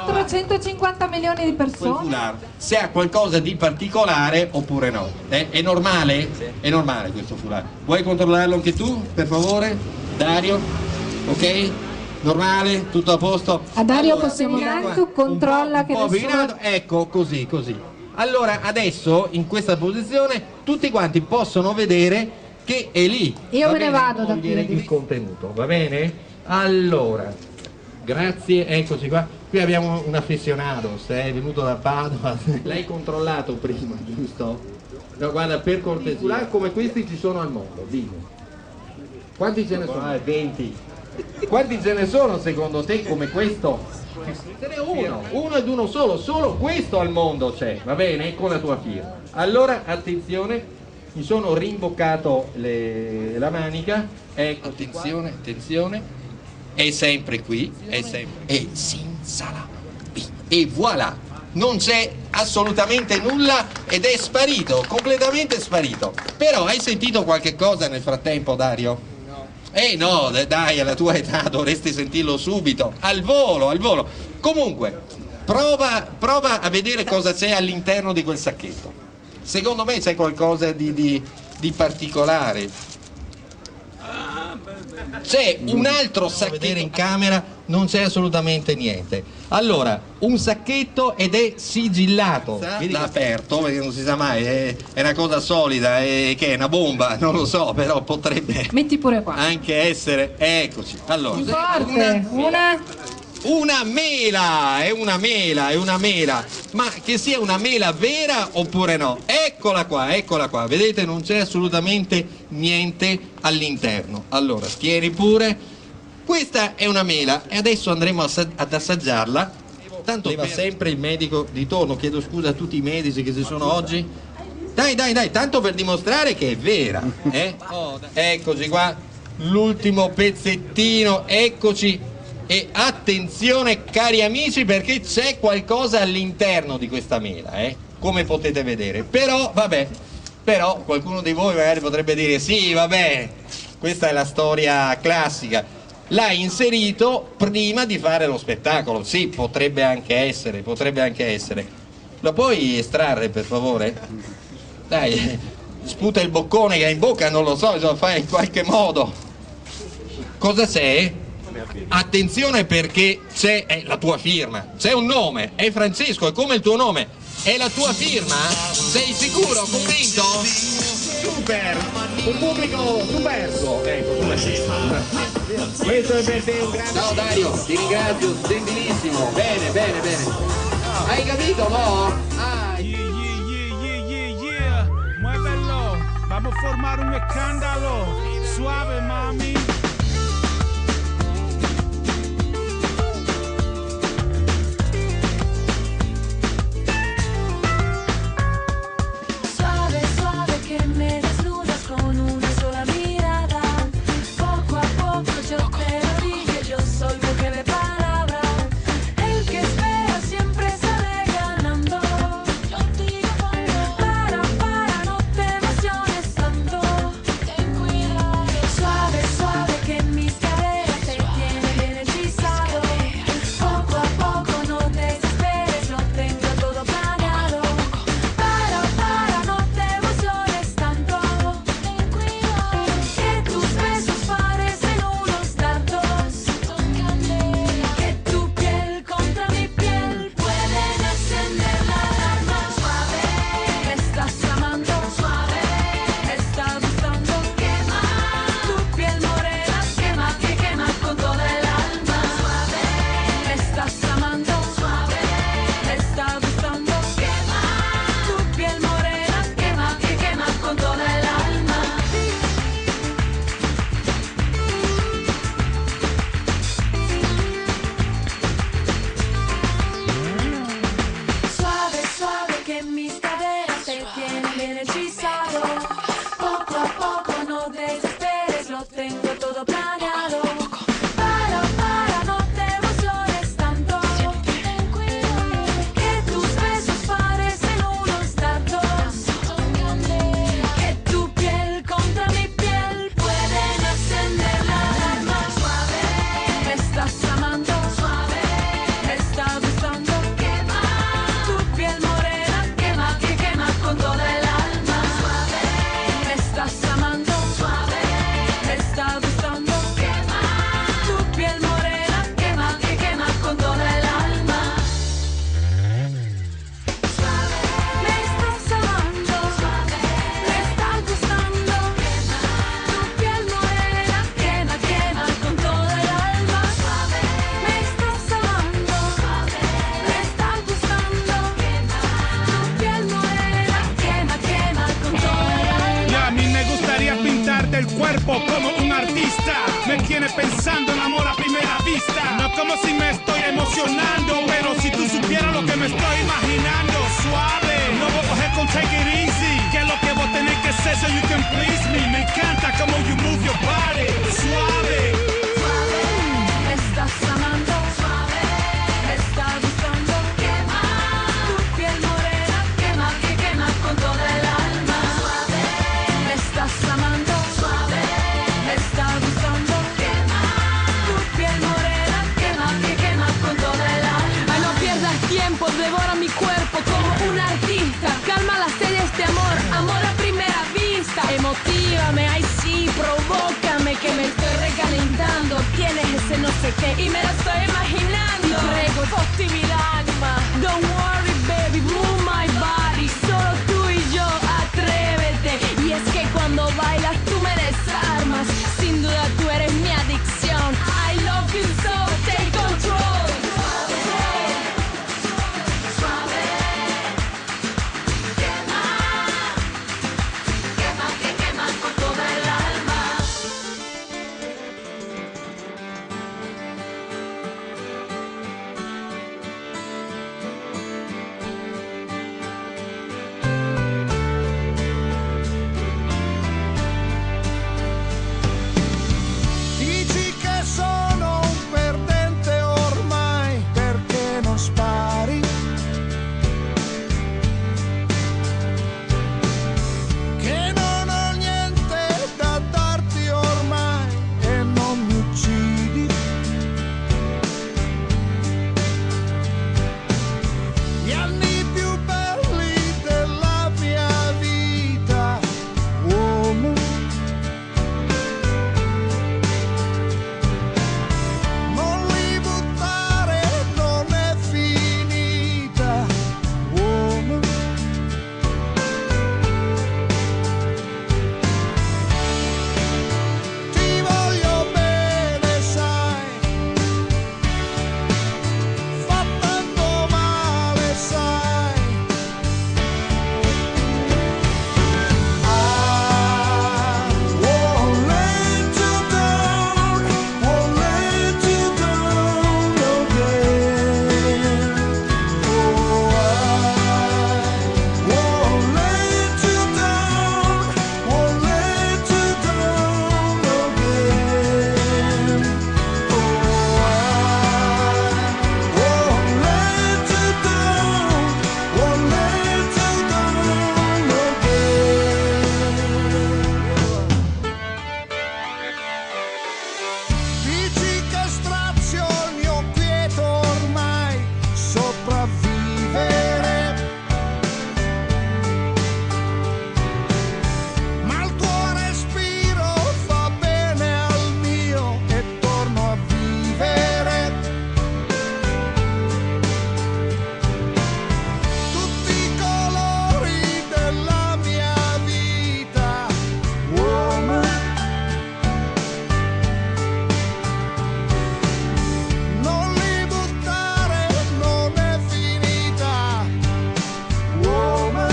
450 milioni di persone. Se ha qualcosa di particolare oppure no. È normale? Sì. È normale questo foulard. Vuoi controllarlo anche tu, per favore? Dario? Ok? Normale? Tutto a posto? A Dario allora, possiamo dare, tu controlla che nessuno... Ecco, così. Allora, adesso, in questa posizione, tutti quanti possono vedere che è lì. Io me ne vado da qui. Il contenuto, va bene? Allora, grazie, eccoci qua. Qui abbiamo un affezionato, sei venuto da Padova. L'hai controllato prima, giusto? No, guarda, per cortesia, come questi ci sono al mondo, dimmi. Quanti ce ne sono? 20. Quanti ce ne sono secondo te come questo? Ce n'è uno ed uno solo questo al mondo c'è, va bene? Con la tua firma. Allora, attenzione, mi sono rimboccato la manica, ecco, attenzione, è sempre qui, è sempre, e sinsala, e voilà, non c'è assolutamente nulla ed è sparito, completamente sparito. Però hai sentito qualche cosa nel frattempo, Dario? No, dai, alla tua età dovresti sentirlo subito, al volo. Comunque, prova a vedere cosa c'è all'interno di quel sacchetto. Secondo me c'è qualcosa di particolare. C'è un altro sacchetto, vedere in camera, non c'è assolutamente niente. Allora, un sacchetto ed è sigillato. L'ha aperto, perché non si sa mai, è una cosa solida, che è una bomba, non lo so, però potrebbe... Metti pure qua. Anche essere... Eccoci. Allora, una mela, è una mela, ma che sia una mela vera oppure no? Eccola qua, vedete, non c'è assolutamente niente all'interno. Allora, tieni pure, questa è una mela e adesso andremo ad assaggiarla. Tanto arriva sempre il medico di torno, chiedo scusa a tutti i medici che ci sono oggi. Dai, tanto per dimostrare che è vera, Eccoci qua, l'ultimo pezzettino, eccoci. E attenzione cari amici, perché c'è qualcosa all'interno di questa mela, come potete vedere. Però qualcuno di voi magari potrebbe dire sì, vabbè, questa è la storia classica, l'ha inserito prima di fare lo spettacolo. Sì, potrebbe anche essere. Lo puoi estrarre, per favore? Dai, sputa il boccone che hai in bocca, non lo so, bisogna fare in qualche modo. Cosa c'è? Attenzione, perché c'è la tua firma, c'è un nome, è Francesco, è come il tuo nome, è la tua firma? Sei sicuro? Convinto? Super! Un pubblico superbo! Ecco, questo è per te un grande... Ciao Dario, ti ringrazio, gentilissimo, bene. Hai capito, no? Muévelo, vamos a formar un escándalo, suave mami. como un artista. Me tiene pensando en amor a primera vista. No como si me estoy emocionando, pero si tú supieras lo que me estoy imaginando. Suave, no voy a coger con take it easy, que es lo que vos tenés que hacer so you can please me. Me encanta como you move your body. Suave. Suave, me estás amando. Suave, me estás gustando. Quema, tu piel morena. Quema, que quema con toda el alma. Suave, me estás amando. Suave, me estás gustando. Quema, tu piel morena. Quema, que quema con toda el alma. Ay, no pierdas tiempo, devora mi cuerpo como un artista. Calma la sed de este amor, amor a primera vista. Emotívame, ay sí, provócame que me estoy recalentando. Tienes ese no sé qué y me lo estoy imaginando. Prego, fotti l'anima. Don't worry baby, move my body. Solo tú y yo, atrévete. Y es que cuando bailas tú me desarmas. Sin duda tú eres mi adicción. I love you so, take control. Suave, quema, quema, que quema con toda el alma. Dici che sono un perdente ormai perché non spari, che non ho niente da darti ormai e non mi uccidi. Gli anni più belli della mia vita, uomo. Non li buttare, non è finita, uomo. Ti voglio bene, sai, fa tanto male, sai. I won't let you down, won't let you down again. Oh, I won't let you down, won't let you down again. Oh, I won't let you down, won't let you down again. Dici che strazio il mio quieto ormai sopravvivere, ma il tuo respiro fa bene al mio e torno a vivere. Tutti i colori della mia vita, uomo. Non li buttare, non è finita, uomo.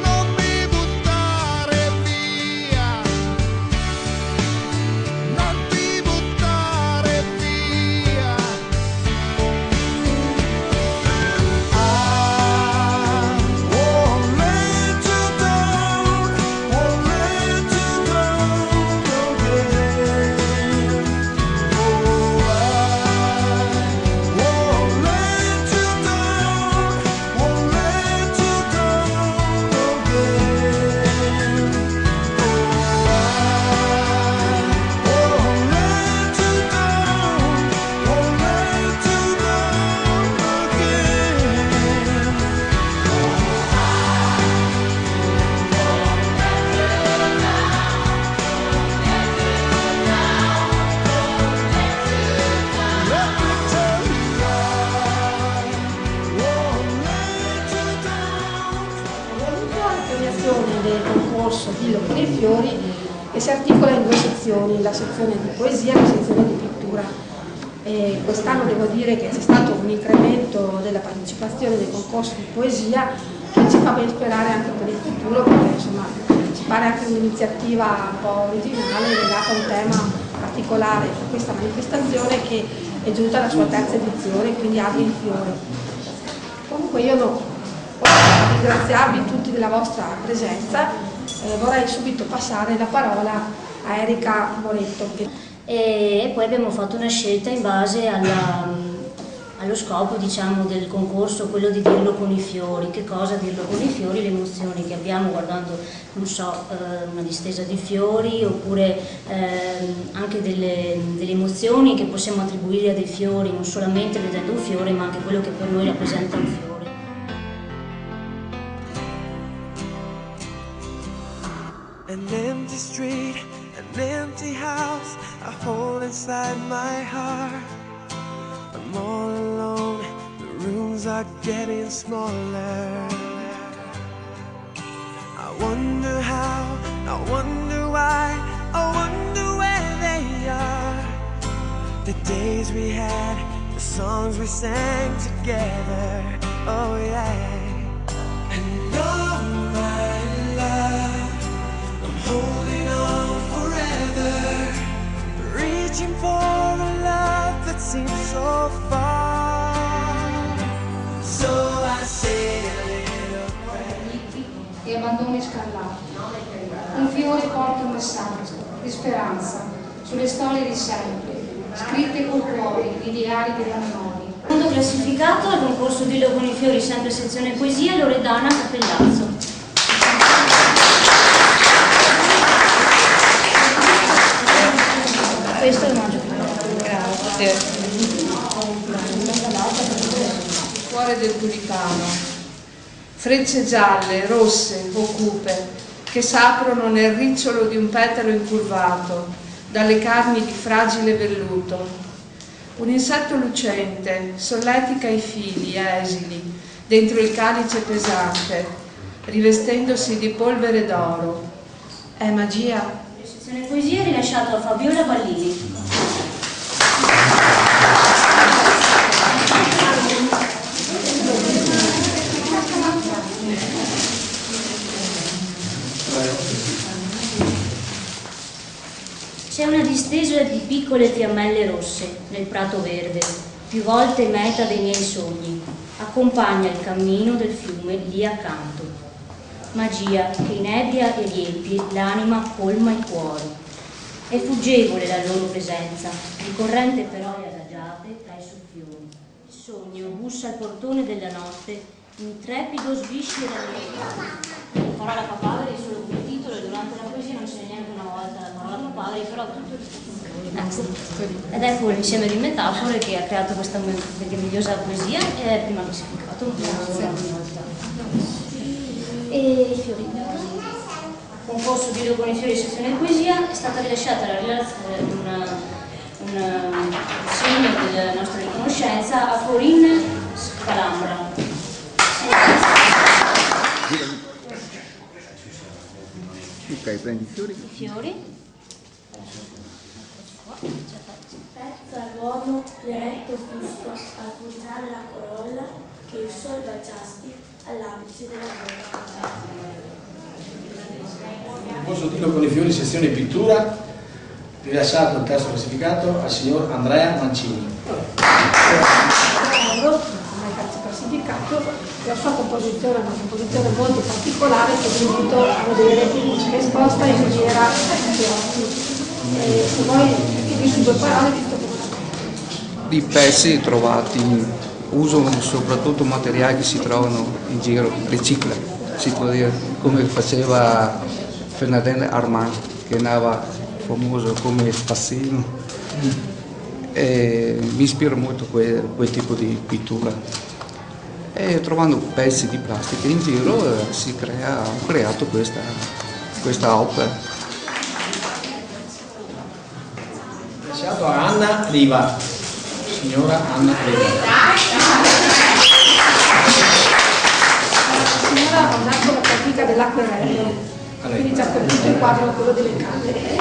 Non mi buttare via, non ti buttare via. I won't let you down, won't let you down again. Oh, I won't let you down, won't let you down again. Oh, I won't let you down, won't let you down again. Let me tell you, I won't let you down. Ho avuto la premiazione del concorso Dillo con i fiori che si articola in due sezioni, la sezione di poesia e la sezione di pittura. Quest'anno devo dire che c'è stato un incremento della partecipazione del concorso di poesia che ci fa ben sperare anche per il futuro, perché insomma ci pare anche un'iniziativa un po' originale legata a un tema particolare per questa manifestazione che è giunta alla sua terza edizione, quindi Aria in Fiore. Comunque io voglio ringraziarvi tutti della vostra presenza, vorrei subito passare la parola a Erika Moretto. E poi abbiamo fatto una scelta in base allo scopo, diciamo, del concorso, quello di dirlo con i fiori. Che cosa dirlo con i fiori? Le emozioni che abbiamo guardando, non so, una distesa di fiori, oppure anche delle emozioni che possiamo attribuire a dei fiori, non solamente vedendo un fiore, ma anche quello che per noi rappresenta un fiore. An empty street, an empty house, a hole inside my heart. I'm all alone, the rooms are getting smaller. I wonder how, I wonder why, I wonder where they are. The days we had, the songs we sang together, oh yeah. And all my love, I'm holding on forever, reaching for a love that seems so far. So I say a little prayer. E abbandoni scarlatti. Un fiore porta un messaggio di speranza sulle storie di sempre, scritte col cuore, gli ideali della memoria. Secondo classificato al concorso Dillo con i fiori, sempre sezione poesia, Loredana Cappellazzo. Questo è il omaggio. Grazie. Cuore del tulipano. Frecce gialle, rosse o cupe che s'aprono nel ricciolo di un petalo incurvato dalle carni di fragile velluto. Un insetto lucente solletica i fili esili dentro il calice pesante, rivestendosi di polvere d'oro. È magia? Sezione poesia rilasciato a Fabiola Ballini. C'è una distesa di piccole fiammelle rosse nel prato verde, più volte meta dei miei sogni, accompagna il cammino del fiume lì accanto. Magia che inebbia e riempie l'anima, colma i cuori. È fuggevole la loro presenza, ricorrente però e adagiate tra i soffioni. Il sogno bussa al portone della notte, intrepido sviscera le parola papaveri solo come titolo, e durante la poesia non c'è neanche una volta la parola papaveri, però tutto ed ecco l'insieme di metafore che ha creato questa meravigliosa poesia e è prima classificato. E i fiori. Concorso Dillo con i fiori, sezione poesia, è stata rilasciata un segno della nostra riconoscenza a Corinne Scalambra. Ok, prendi i fiori. I fiori. Pezzo all'uomo l'eretto fusto al puntare la corolla che il sol baciasti all'apice della gola. Concorso Dillo con i fiori, sezione pittura, rilasciato il terzo classificato al signor Andrea Mancini. La sua composizione è una composizione molto particolare che vi invito a vedere, esposta in maniera se vuoi dirci due parole, visto che I pezzi trovati usano soprattutto materiali che si trovano in giro, ricicla, si può dire, come faceva Fernandel Armand, che andava famoso come spazzino. E mi ispira molto quel tipo di pittura. E trovando pezzi di plastica in giro ho creato questa opera. Lasciato a Anna Riva, signora Anna Riva. la signora ha usato la pratica dell'acquerello, quindi ci ha colpito il quadro quello delle camere.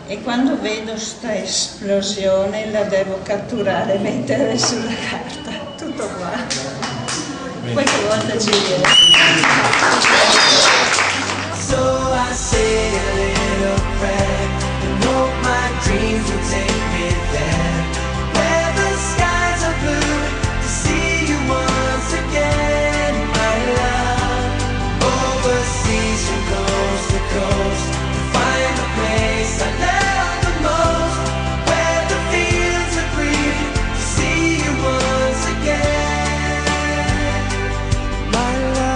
E quando vedo sta esplosione la devo catturare e mettere sulla carta, tutto qua. Qualche volta ci viene. So I say a little prayer and hope my dreams will take me there, where the skies are blue, to see you once again, my love. Overseas from coast to coast, to find the place I love the most, where the fields are green, to see you once again, my love.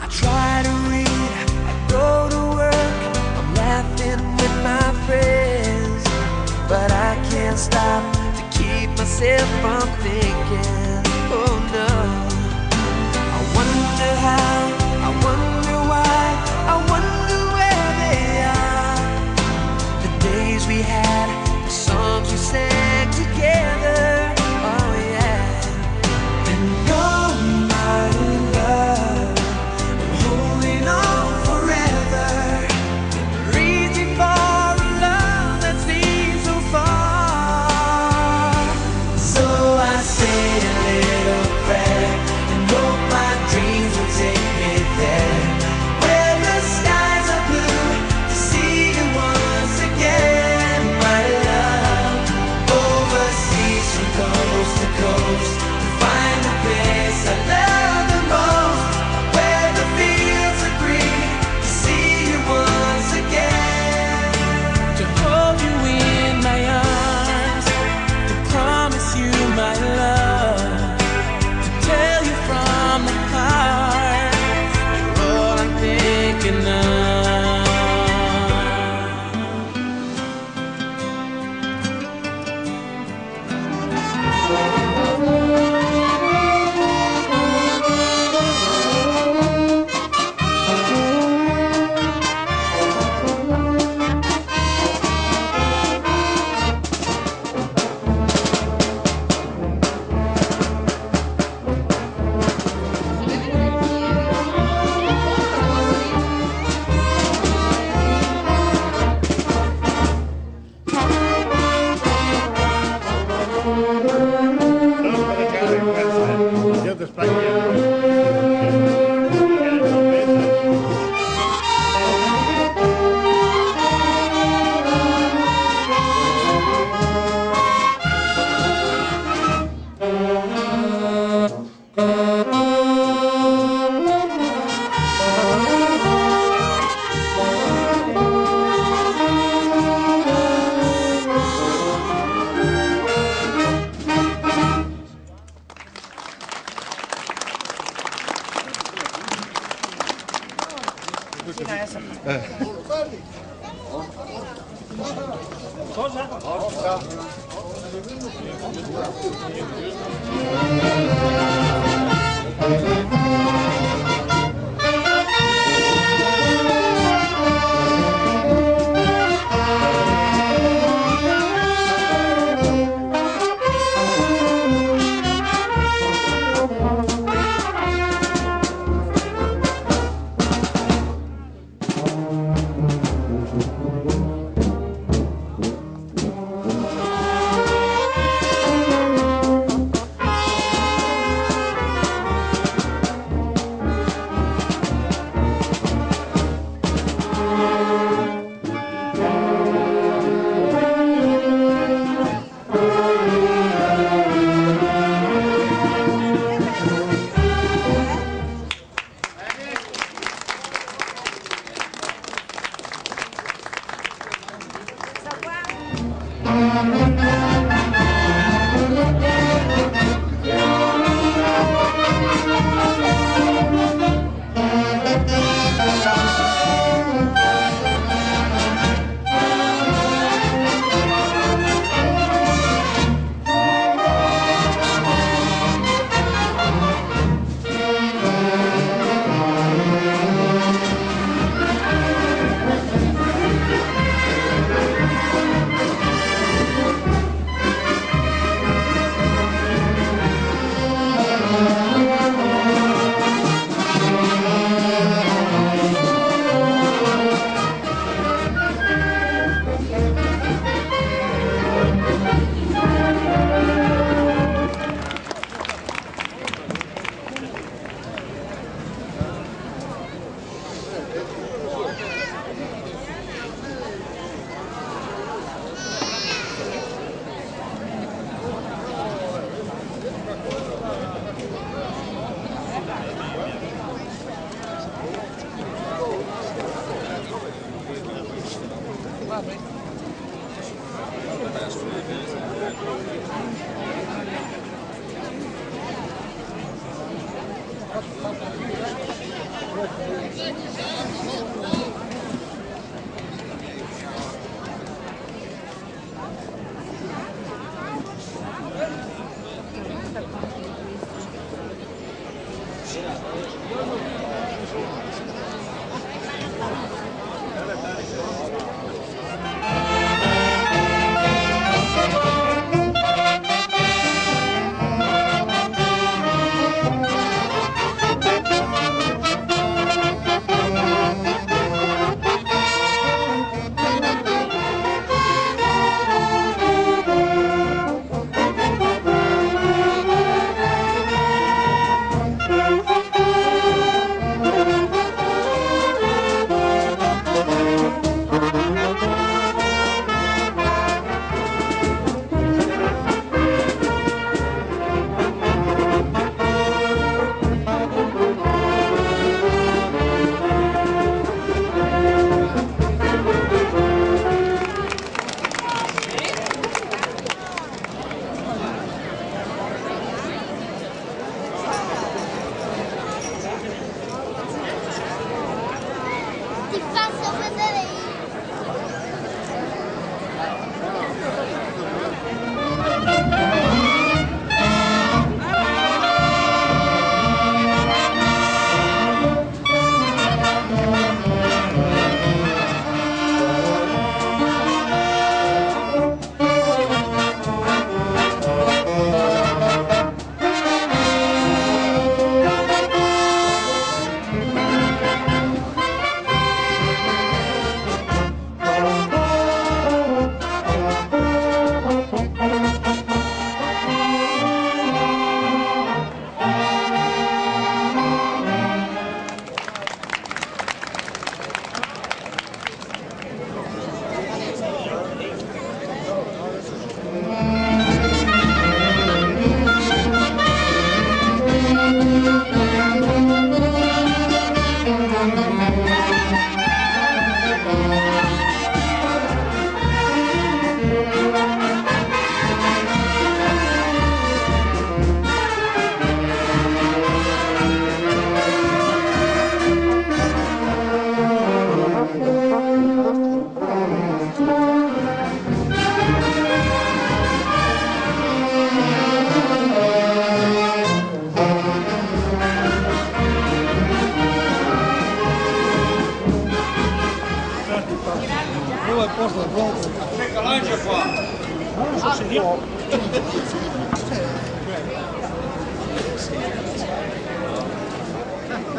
I try to read, I go to work, I'm laughing with my friends, but I can't stop to keep myself from thinking, oh no. I wonder how, I wonder why, I wonder where they are. The days we had, the songs we sang together, oh yeah. And you're my love, holding on forever, reaching for a love that seems so far. So I say a little prayer and hope my dreams will take me there, where the skies are blue, to see you once again, my love. Overseas from coast to coast, to find the place I love the most, where the fields are green, to see you once again, to hold you in my arms, to promise you my love, to tell you from the heart, you're all I'm thinking of.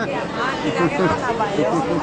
Che romantica, che bella baiona.